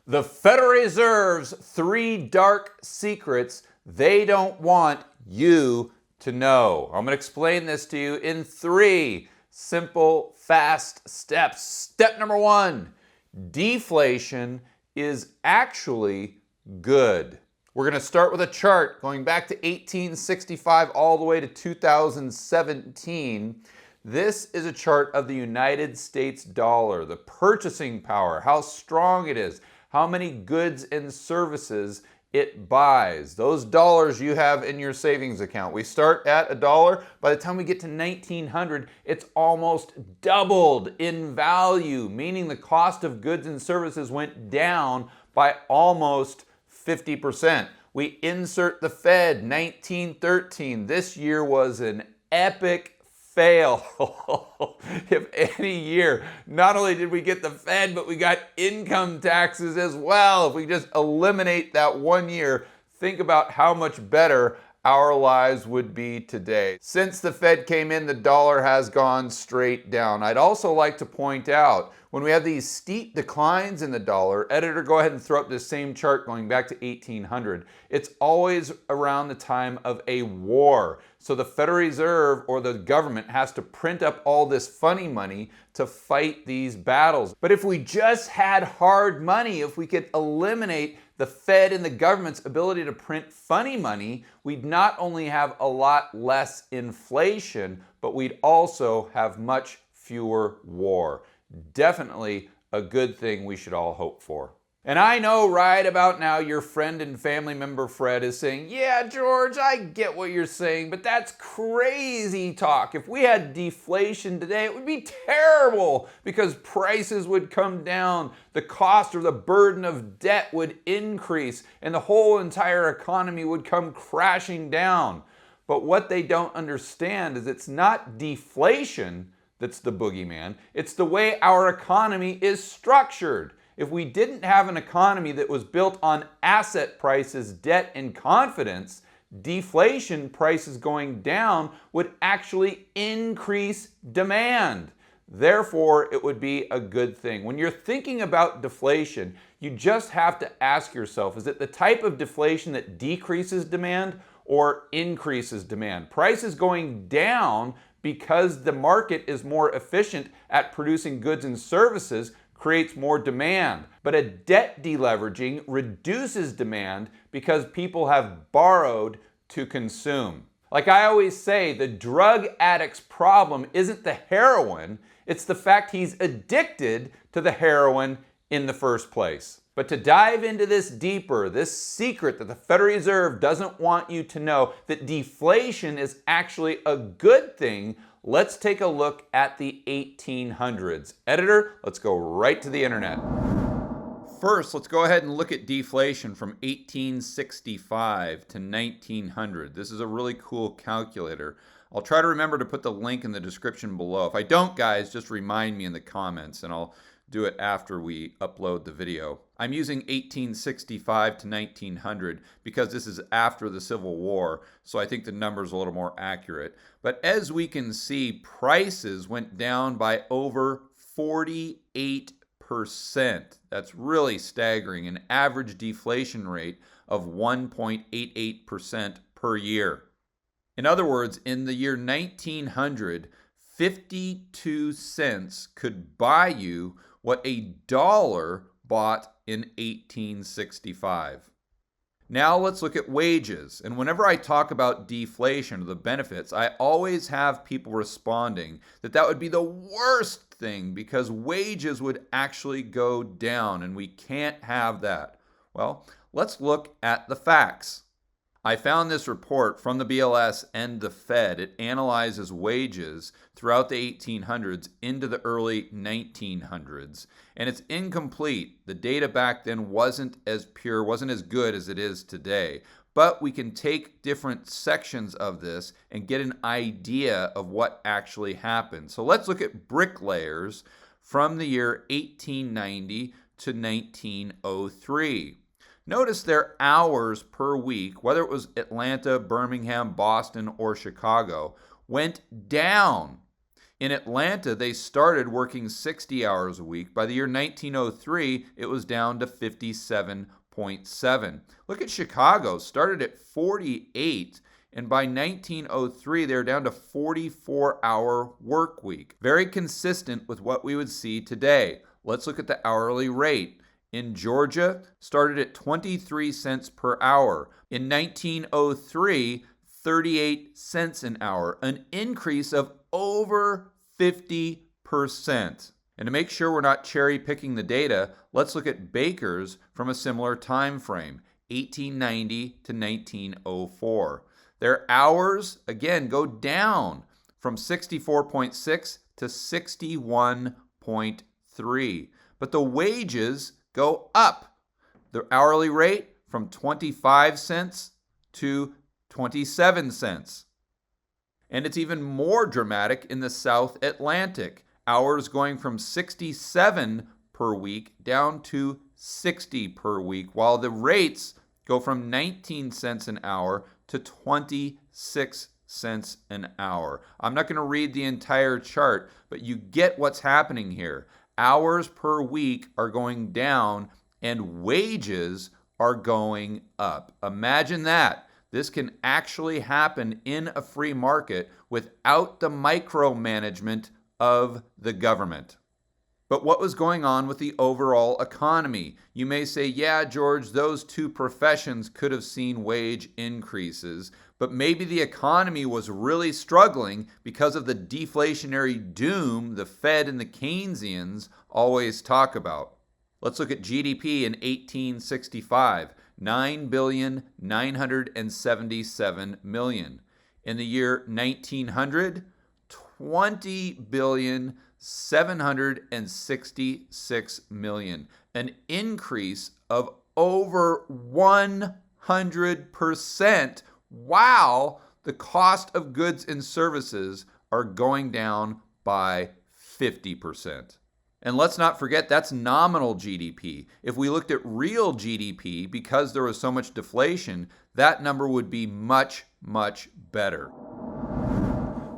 The Federal Reserve's 3 dark secrets they don't want you to know. I'm going to explain this to you in 3 simple, fast steps. Step number 1, deflation is actually good. We're going to start with a chart going back to 1865 all the way to 2017. This is a chart of the United States dollar, the purchasing power, how strong it is, how many goods and services it buys. Those dollars you have in your savings account. We start at $1. By the time we get to 1900, it's almost doubled in value, meaning the cost of goods and services went down by almost 50%. We insert the Fed, 1913. This year was an epic fail. If any year, not only did we get the Fed, but we got income taxes as well. If we just eliminate that 1 year, think about how much better our lives would be today. Since the Fed came in, the dollar has gone straight down. I'd also like to point out, when we have these steep declines in the dollar, editor, go ahead and throw up this same chart going back to 1800. It's always around the time of a war. So the Federal Reserve or the government has to print up all this funny money to fight these battles. But if we just had hard money, if we could eliminate the Fed and the government's ability to print funny money, we'd not only have a lot less inflation, but we'd also have much fewer war. Definitely a good thing we should all hope for. And I know right about now your friend and family member Fred is saying, yeah, George, I get what you're saying, but that's crazy talk. If we had deflation today, it would be terrible because prices would come down, the cost or the burden of debt would increase, and the whole entire economy would come crashing down. But what they don't understand is it's not deflation that's the boogeyman. It's the way our economy is structured. If we didn't have an economy that was built on asset prices, debt, and confidence, deflation, prices going down, would actually increase demand. Therefore, it would be a good thing. When you're thinking about deflation, you just have to ask yourself, is it the type of deflation that decreases demand or increases demand? Prices going down because the market is more efficient at producing goods and services creates more demand. But a debt deleveraging reduces demand because people have borrowed to consume. Like I always say, the drug addict's problem isn't the heroin, it's the fact he's addicted to the heroin in the first place. But to dive into this deeper, this secret that the Federal Reserve doesn't want you to know, that deflation is actually a good thing, let's take a look at the 1800s. Editor, let's go right to the internet. First, let's go ahead and look at deflation from 1865 to 1900. This is a really cool calculator. I'll try to remember to put the link in the description below. If I don't, guys, just remind me in the comments and I'll do it after we upload the video. I'm using 1865 to 1900 because this is after the Civil War, so I think the number's a little more accurate. But as we can see, prices went down by over 48%. That's really staggering, an average deflation rate of 1.88% per year. In other words, in the year 1900, 52 cents could buy you what a dollar bought in 1865. Now let's look at wages. And whenever I talk about deflation or the benefits, I always have people responding that that would be the worst thing because wages would actually go down and we can't have that. Well, let's look at the facts. I found this report from the BLS and the Fed. It analyzes wages throughout the 1800s into the early 1900s. And it's incomplete. The data back then wasn't as pure, wasn't as good as it is today. But we can take different sections of this and get an idea of what actually happened. So let's look at bricklayers from the year 1890 to 1903. Notice their hours per week, whether it was Atlanta, Birmingham, Boston, or Chicago, went down. In Atlanta, they started working 60 hours a week. By the year 1903, it was down to 57.7. Look at Chicago, started at 48, and by 1903, they're down to 44-hour work week. Very consistent with what we would see today. Let's look at the hourly rate. In Georgia, started at 23 cents per hour. In 1903, 38 cents an hour, an increase of over 50%. And to make sure we're not cherry picking the data, let's look at bakers from a similar time frame, 1890 to 1904. Their hours, again, go down from 64.6 to 61.3. But the wages go up. The hourly rate from 25 cents to 27 cents. And it's even more dramatic in the South Atlantic. Hours going from 67 per week down to 60 per week, while the rates go from 19 cents an hour to 26 cents an hour. I'm not going to read the entire chart, but you get what's happening here. Hours per week are going down and wages are going up. Imagine that. This can actually happen in a free market without the micromanagement of the government. But what was going on with the overall economy? You may say, yeah, George, those two professions could have seen wage increases, but maybe the economy was really struggling because of the deflationary doom the Fed and the Keynesians always talk about. Let's look at GDP in 1865, $9,977,000,000. In the year 1900, $20,766,000,000, an increase of over 100%, while the cost of goods and services are going down by 50%. And let's not forget, that's nominal GDP. If we looked at real GDP, because there was so much deflation, that number would be much, much better.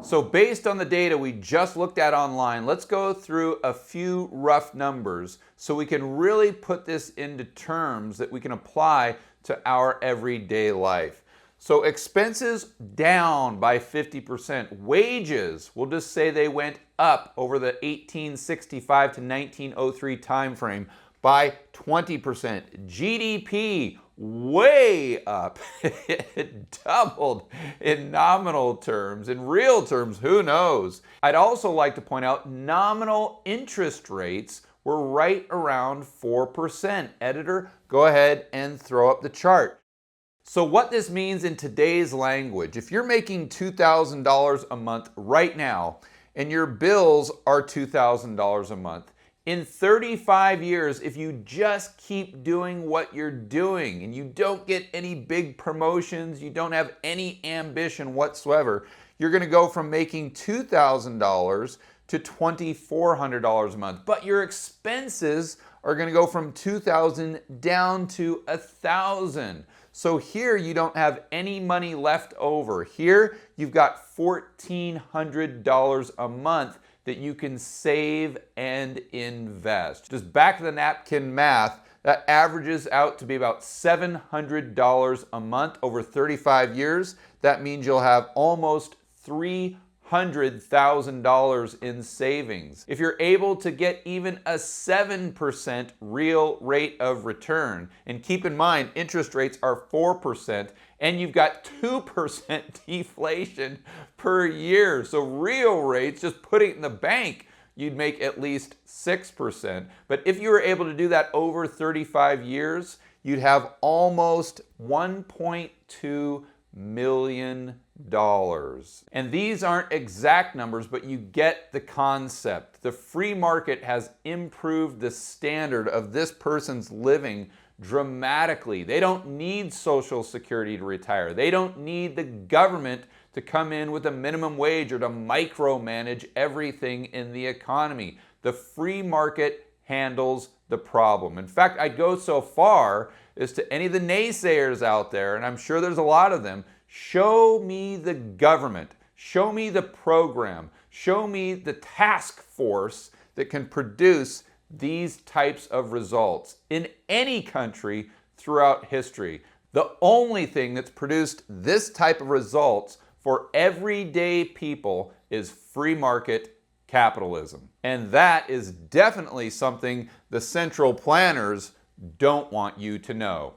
So based on the data we just looked at online, let's go through a few rough numbers so we can really put this into terms that we can apply to our everyday life. So expenses down by 50%. Wages, we'll just say they went up over the 1865 to 1903 time frame by 20%. GDP way up. It doubled in nominal terms. In real terms, who knows? I'd also like to point out nominal interest rates were right around 4%. Editor, go ahead and throw up the chart. So what this means in today's language, if you're making $2,000 a month right now and your bills are $2,000 a month, in 35 years, if you just keep doing what you're doing and you don't get any big promotions, you don't have any ambition whatsoever, you're going to go from making $2,000 to $2,400 a month. But your expenses are going to go from $2,000 down to $1,000. So here you don't have any money left over. Here you've got $1,400 a month that you can save and invest. Just back of the napkin math, that averages out to be about $700 a month over 35 years. That means you'll have almost $300,000 in savings. If you're able to get even a 7% real rate of return, and keep in mind interest rates are 4%, and you've got 2% deflation per year. So real rates, just putting it in the bank, you'd make at least 6%. But if you were able to do that over 35 years, you'd have almost $1.2 million. And these aren't exact numbers, but you get the concept. The free market has improved the standard of this person's living dramatically. They don't need Social Security to retire. They don't need the government to come in with a minimum wage or to micromanage everything in the economy. The free market handles the problem. In fact, I'd go so far as to any of the naysayers out there, and I'm sure there's a lot of them, show me the government, show me the program, Show me the task force that can produce these types of results in any country throughout history. The only thing that's produced this type of results for everyday people is free market capitalism. And that is definitely something the central planners don't want you to know.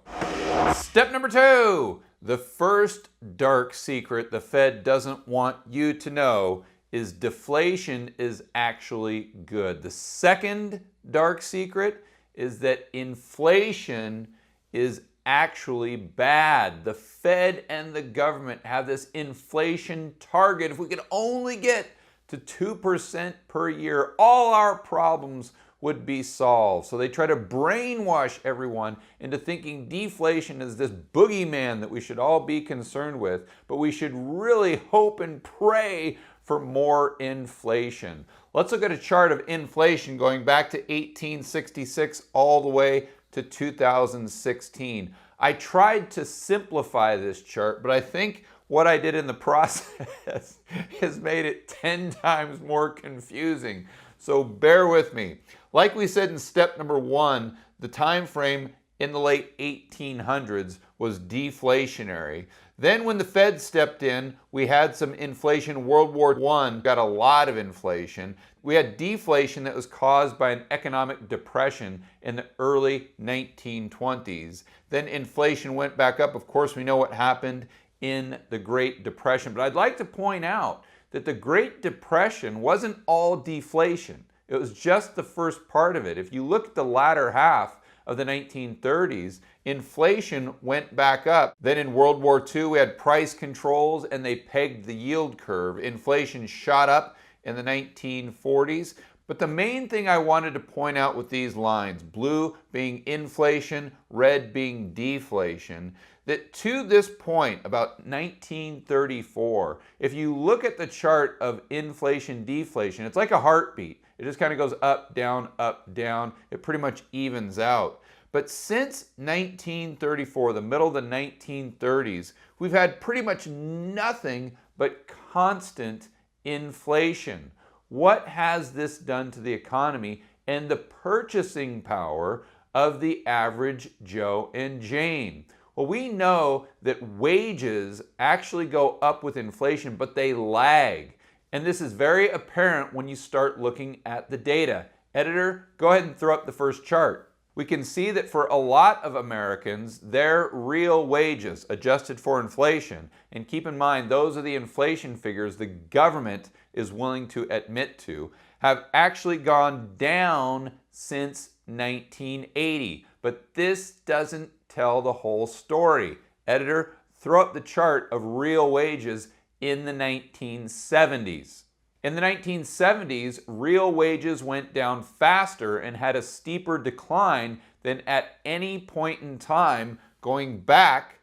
Step number 2. The first dark secret the Fed doesn't want you to know is deflation is actually good. The second dark secret is that inflation is actually bad. The Fed and the government have this inflation target. If we could only get to 2% per year, all our problems would be solved. So they try to brainwash everyone into thinking deflation is this boogeyman that we should all be concerned with, but we should really hope and pray for more inflation. Let's look at a chart of inflation going back to 1866 all the way to 2016. I tried to simplify this chart, but I think what I did in the process has made it 10 times more confusing. So bear with me. Like we said in step number 1, the time frame in the late 1800s was deflationary. Then when the Fed stepped in, we had some inflation. World War I got a lot of inflation. We had deflation that was caused by an economic depression in the early 1920s. Then inflation went back up. Of course, we know what happened in the Great Depression. But I'd like to point out that the Great Depression wasn't all deflation. It was just the first part of it. If you look at the latter half of the 1930s, inflation went back up. Then in World War II, we had price controls and they pegged the yield curve. Inflation shot up in the 1940s. But the main thing I wanted to point out with these lines, blue being inflation, red being deflation, that to this point, about 1934, if you look at the chart of inflation, deflation, it's like a heartbeat. It just kind of goes up, down, up, down. It pretty much evens out. But since 1934, the middle of the 1930s, we've had pretty much nothing but constant inflation. What has this done to the economy and the purchasing power of the average Joe and Jane? Well, we know that wages actually go up with inflation, but they lag. And this is very apparent when you start looking at the data. Editor, go ahead and throw up the first chart. We can see that for a lot of Americans, their real wages, adjusted for inflation, and keep in mind those are the inflation figures the government is willing to admit to, have actually gone down since 1980. But this doesn't tell the whole story. Editor, throw up the chart of real wages in the 1970s. In the 1970s, real wages went down faster and had a steeper decline than at any point in time going back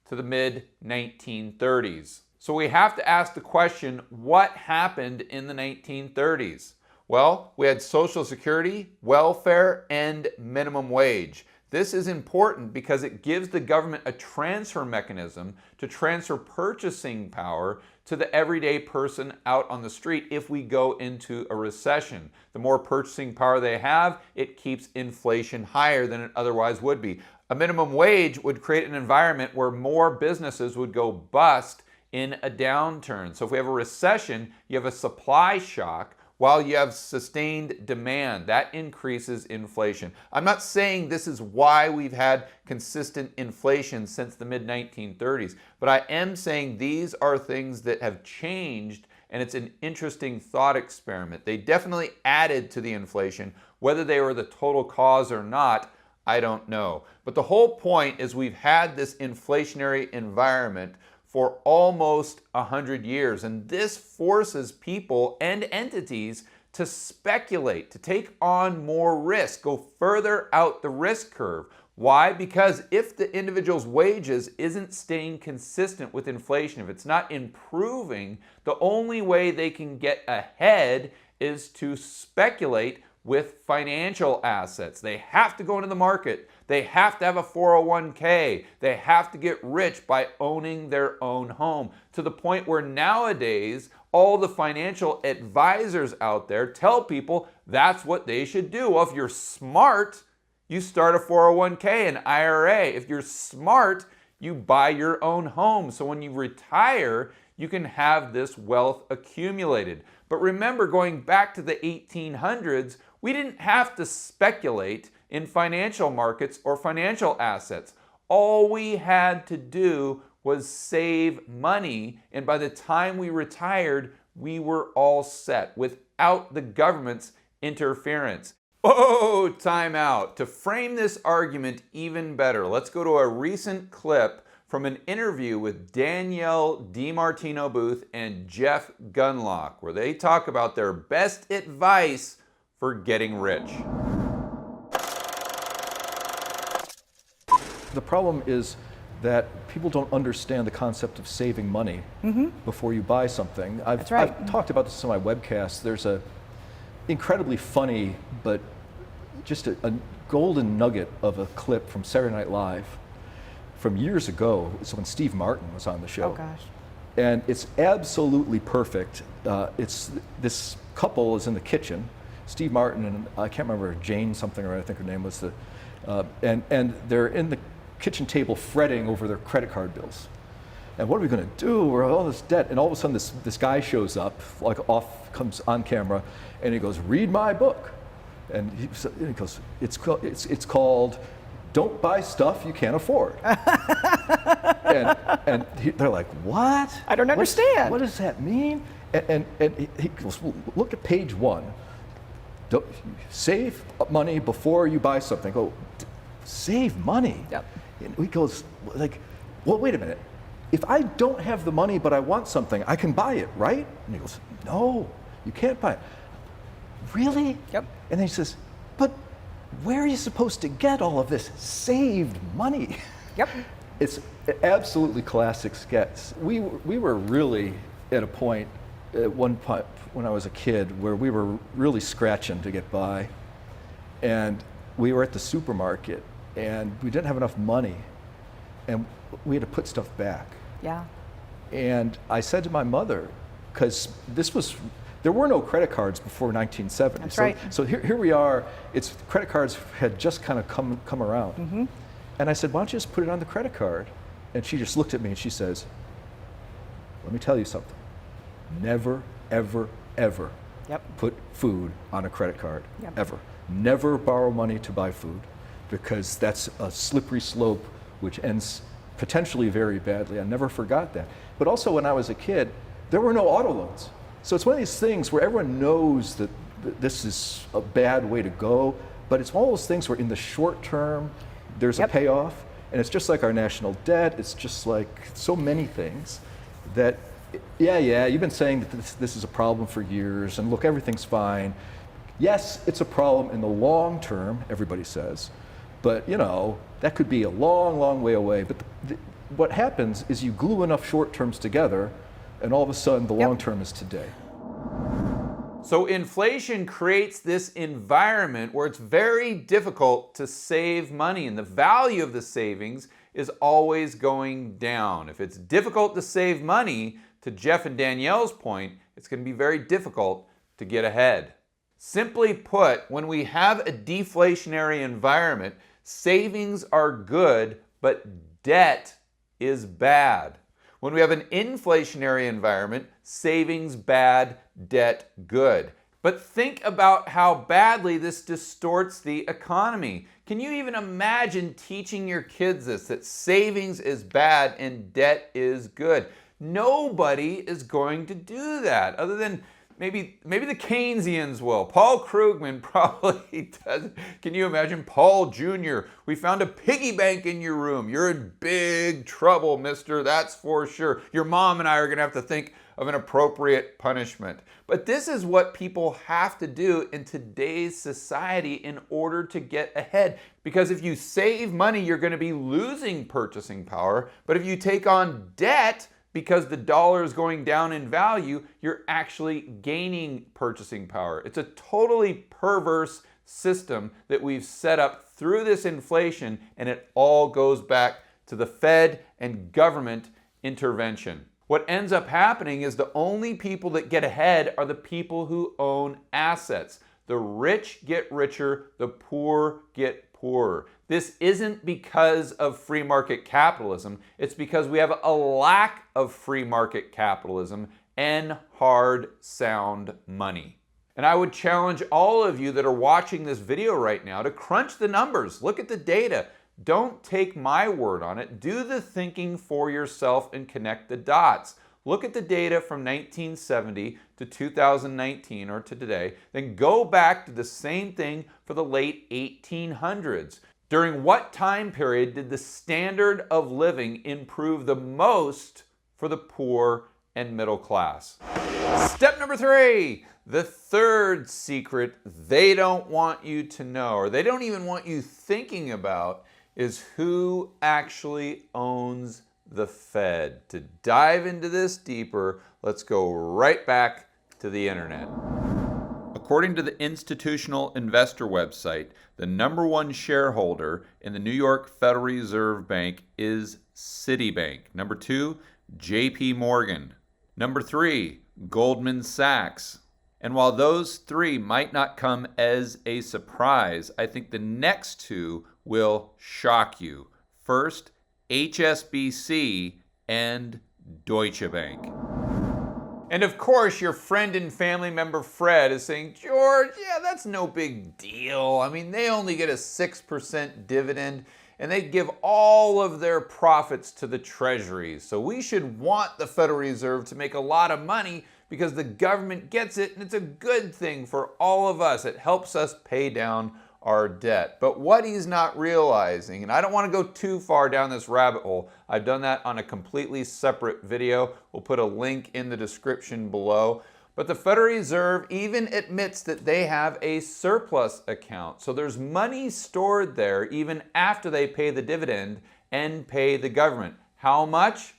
to the mid-1930s. So we have to ask the question, what happened in the 1930s? Well, we had Social Security, welfare, and minimum wage. This is important because it gives the government a transfer mechanism to transfer purchasing power to the everyday person out on the street if we go into a recession. The more purchasing power they have, it keeps inflation higher than it otherwise would be. A minimum wage would create an environment where more businesses would go bust in a downturn. So if we have a recession, you have a supply shock while you have sustained demand. That increases inflation. I'm not saying this is why we've had consistent inflation since the mid-1930s, but I am saying these are things that have changed, and it's an interesting thought experiment. They definitely added to the inflation. Whether they were the total cause or not, I don't know. But the whole point is we've had this inflationary environment for almost 100 years. And this forces people and entities to speculate, to take on more risk, go further out the risk curve. Why? Because if the individual's wages isn't staying consistent with inflation, if it's not improving, the only way they can get ahead is to speculate with financial assets. They have to go into the market. They have to have a 401k. They have to get rich by owning their own home, to the point where nowadays all the financial advisors out there tell people that's what they should do. Well, if you're smart, you start a 401k, an IRA. If you're smart, you buy your own home. So when you retire, you can have this wealth accumulated. But remember, going back to the 1800s, we didn't have to speculate in financial markets or financial assets. All we had to do was save money, and by the time we retired, we were all set without the government's interference. Oh, time out. To frame this argument even better, let's go to a recent clip from an interview with Danielle DiMartino Booth and Jeff Gunlock, where they talk about their best advice for getting rich. The problem is that people don't understand the concept of saving money before you buy something. I've talked about this on my webcast. There's a incredibly funny, but just a golden nugget of a clip from Saturday Night Live from years ago. It's when Steve Martin was on the show. Oh gosh. And it's absolutely perfect. It's this couple is in the kitchen. Steve Martin and I can't remember, Jane something, or I think her name was and they're in the kitchen table fretting over their credit card bills. And what are we going to do? We're all this debt. And all of a sudden this guy shows up, comes on camera, and he goes, "Read my book." And he goes, it's called "Don't Buy Stuff You Can't Afford." They're like, "What? I don't understand. What does that mean?" And he goes, "Well, look at page 1. Save money before you buy something." Go, save money? Yep. And he goes, like, "Well, wait a minute. If I don't have the money but I want something, I can buy it, right?" And he goes, "No, you can't buy it." "Really?" Yep. And then he says, "But where are you supposed to get all of this saved money?" Yep. It's an absolutely classic sketch. We were really at a point at one point when I was a kid where we were really scratching to get by. And we were at the supermarket and we didn't have enough money and we had to put stuff back. Yeah. And I said to my mother, because there were no credit cards before 1970. That's right. So here we are. Credit cards had just kind of come around. Mm-hmm. And I said, "Why don't you just put it on the credit card?" And she just looked at me and she says, "Let me tell you something. Never, ever, ever put food on a credit card, ever. Never borrow money to buy food, because that's a slippery slope which ends potentially very badly." I never forgot that. But also when I was a kid, there were no auto loans. So it's one of these things where everyone knows that this is a bad way to go, but it's one of those things where in the short term, there's a payoff, and it's just like our national debt, it's just like so many things that, you've been saying that this is a problem for years, and look, everything's fine. Yes, it's a problem in the long term, everybody says, but that could be a long, long way away. But what happens is you glue enough short terms together, and all of a sudden the long term is today. So inflation creates this environment where it's very difficult to save money, and the value of the savings is always going down. If it's difficult to save money, to Jeff and Danielle's point, it's going to be very difficult to get ahead. Simply put, when we have a deflationary environment, savings are good, but debt is bad. When we have an inflationary environment, savings bad, debt good. But think about how badly this distorts the economy. Can you even imagine teaching your kids this, that savings is bad and debt is good? Nobody is going to do that, other than maybe the Keynesians will. Paul Krugman probably does. Can you imagine Paul Jr.? "We found a piggy bank in your room. You're in big trouble, mister, that's for sure. Your mom and I are going to have to think of an appropriate punishment." But this is what people have to do in today's society in order to get ahead. Because if you save money, you're going to be losing purchasing power. But if you take on debt, because the dollar is going down in value, you're actually gaining purchasing power. It's a totally perverse system that we've set up through this inflation, and it all goes back to the Fed and government intervention. What ends up happening is the only people that get ahead are the people who own assets. The rich get richer, the poor get poorer. This isn't because of free market capitalism. It's because we have a lack of free market capitalism and hard, sound money. And I would challenge all of you that are watching this video right now to crunch the numbers, look at the data. Don't take my word on it. Do the thinking for yourself and connect the dots. Look at the data from 1970 to 2019 or to today, then go back to the same thing for the late 1800s. During what time period did the standard of living improve the most for the poor and middle class? Step number 3, the third secret they don't want you to know, or they don't even want you thinking about, is who actually owns the Fed. To dive into this deeper, let's go right back to the internet. According to the Institutional Investor website, the #1 shareholder in the New York Federal Reserve Bank is Citibank. Number 2, JP Morgan. Number 3, Goldman Sachs. And while those 3 might not come as a surprise, I think the next 2 will shock you. First, HSBC and Deutsche Bank. And of course, your friend and family member Fred is saying, George, yeah, that's no big deal. I mean, they only get a 6% dividend and they give all of their profits to the treasuries. So we should want the Federal Reserve to make a lot of money because the government gets it and it's a good thing for all of us. It helps us pay down our debt. But what he's not realizing, and I don't want to go too far down this rabbit hole, I've done that on a completely separate video. We'll put a link in the description below. But the Federal Reserve even admits that they have a surplus account. So there's money stored there even after they pay the dividend and pay the government. How much?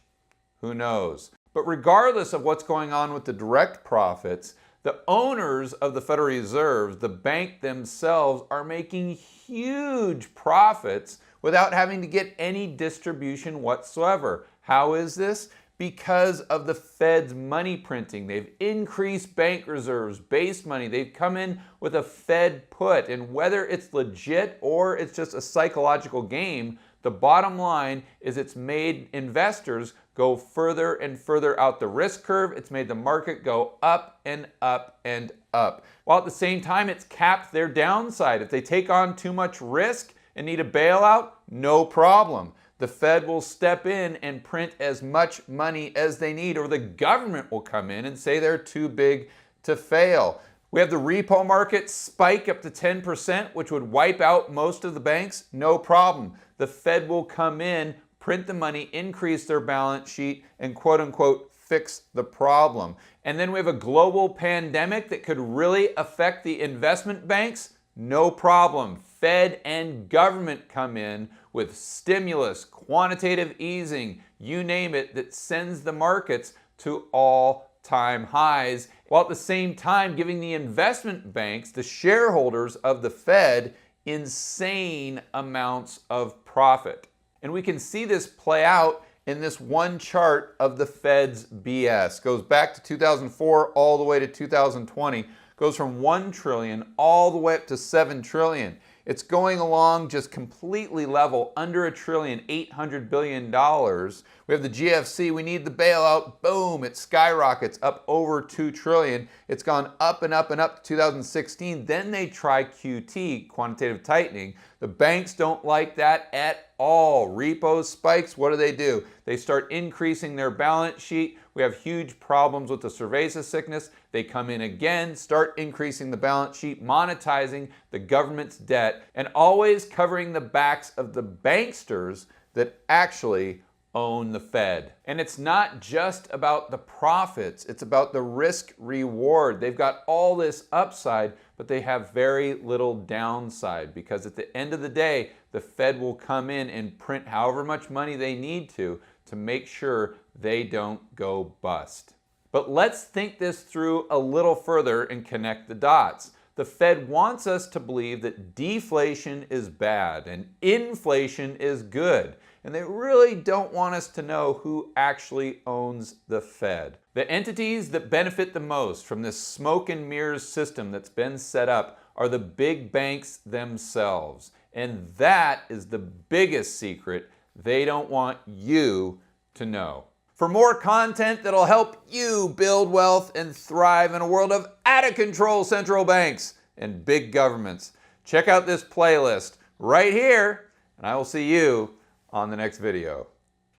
Who knows? But regardless of what's going on with the direct profits, the owners of the Federal Reserve, the bank themselves, are making huge profits without having to get any distribution whatsoever. How is this? Because of the Fed's money printing. They've increased bank reserves, base money. They've come in with a Fed put. And whether it's legit or it's just a psychological game, the bottom line is it's made investors go further and further out the risk curve. It's made the market go up and up and up. While at the same time, it's capped their downside. If they take on too much risk and need a bailout, no problem. The Fed will step in and print as much money as they need, or the government will come in and say they're too big to fail. We have the repo market spike up to 10%, which would wipe out most of the banks. No problem. The Fed will come in, print the money, increase their balance sheet, and quote unquote fix the problem. And then we have a global pandemic that could really affect the investment banks. No problem. Fed and government come in with stimulus, quantitative easing, you name it, that sends the markets to all-time highs, while at the same time giving the investment banks, the shareholders of the Fed, insane amounts of profit. And we can see this play out in this one chart of the Fed's BS. Goes back to 2004 all the way to 2020. Goes from 1 trillion all the way up to 7 trillion. It's going along just completely level, under $1 trillion, $800 billion. We have the GFC, we need the bailout, boom, it skyrockets up over 2 trillion. It's gone up and up and up to 2016. Then they try QT, quantitative tightening. The banks don't like that at all. Repo spikes, what do? They start increasing their balance sheet. We have huge problems with the cerveza sickness. They come in again, start increasing the balance sheet, monetizing the government's debt, and always covering the backs of the banksters that actually own the Fed. And it's not just about the profits, it's about the risk reward. They've got all this upside, but they have very little downside, because at the end of the day, the Fed will come in and print however much money they need to make sure they don't go bust. But let's think this through a little further and connect the dots. The Fed wants us to believe that deflation is bad and inflation is good. And they really don't want us to know who actually owns the Fed. The entities that benefit the most from this smoke and mirrors system that's been set up are the big banks themselves. And that is the biggest secret they don't want you to know. For more content that'll help you build wealth and thrive in a world of out-of-control central banks and big governments, check out this playlist right here, and I will see you on the next video.